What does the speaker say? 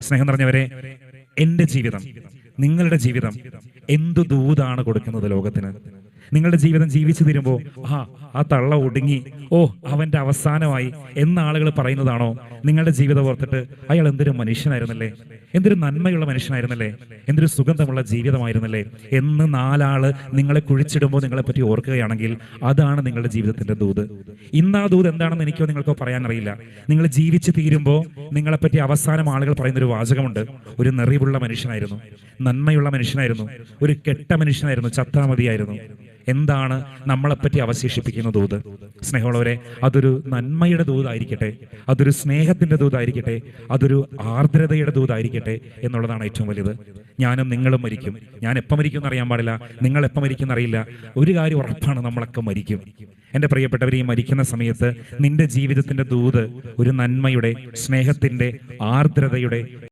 സ്നേഹം നിറഞ്ഞവരെ, എൻ്റെ ജീവിതം, നിങ്ങളുടെ ജീവിതം എന്തു ദൂതാണ് കൊടുക്കുന്നത് ലോകത്തിന്? നിങ്ങളുടെ ജീവിതം ജീവിച്ചു തീരുമ്പോൾ ആ തള്ള ഒടുങ്ങി, അവന്റെ അവസാനമായി എന്ന ആളുകൾ പറയുന്നതാണോ? നിങ്ങളുടെ ജീവിതം ഓർത്തിട്ട് അയാൾ എന്തൊരു മനുഷ്യനായിരുന്നല്ലേ, എന്തൊരു നന്മയുള്ള മനുഷ്യനായിരുന്നല്ലേ, എന്തൊരു സുഗന്ധമുള്ള ജീവിതമായിരുന്നല്ലേ എന്ന് നാലാള് നിങ്ങളെ കുഴിച്ചിടുമ്പോൾ നിങ്ങളെ പറ്റി ഓർക്കുകയാണെങ്കിൽ അതാണ് നിങ്ങളുടെ ജീവിതത്തിന്റെ ദൂത്. ഇന്ന് ആ ദൂത് എന്താണെന്ന് എനിക്കോ നിങ്ങൾക്കോ പറയാൻ അറിയില്ല. നിങ്ങൾ ജീവിച്ചു തീരുമ്പോൾ നിങ്ങളെപ്പറ്റി അവസാനം ആളുകൾ പറയുന്നൊരു വാചകമുണ്ട്: ഒരു നെറിവുള്ള മനുഷ്യനായിരുന്നു, നന്മയുള്ള മനുഷ്യനായിരുന്നു, ഒരു കെട്ട മനുഷ്യനായിരുന്നു, ചത്താമതിയായിരുന്നു. എന്താണ് നമ്മളെപ്പറ്റി അവശേഷിപ്പിക്കുന്ന ദൂത്? സ്നേഹമുള്ളവരെ, അതൊരു നന്മയുടെ ദൂതായിരിക്കട്ടെ, അതൊരു സ്നേഹത്തിന്റെ ദൂതായിരിക്കട്ടെ, അതൊരു ആർദ്രതയുടെ ദൂതായിരിക്കട്ടെ എന്നുള്ളതാണ് ഏറ്റവും വലുത്. ഞാനും നിങ്ങളും മരിക്കും. ഞാൻ എപ്പം മരിക്കും എന്നറിയാൻ പാടില്ല, നിങ്ങൾ എപ്പം മരിക്കും എന്നറിയില്ല. ഒരു കാര്യം ഉറപ്പാണ്, നമ്മളൊക്കെ മരിക്കും. എൻ്റെ പ്രിയപ്പെട്ടവർ, ഈ മരിക്കുന്ന സമയത്ത് നിന്റെ ജീവിതത്തിന്റെ ദൂത് ഒരു നന്മയുടെ, സ്നേഹത്തിന്റെ, ആർദ്രതയുടെ,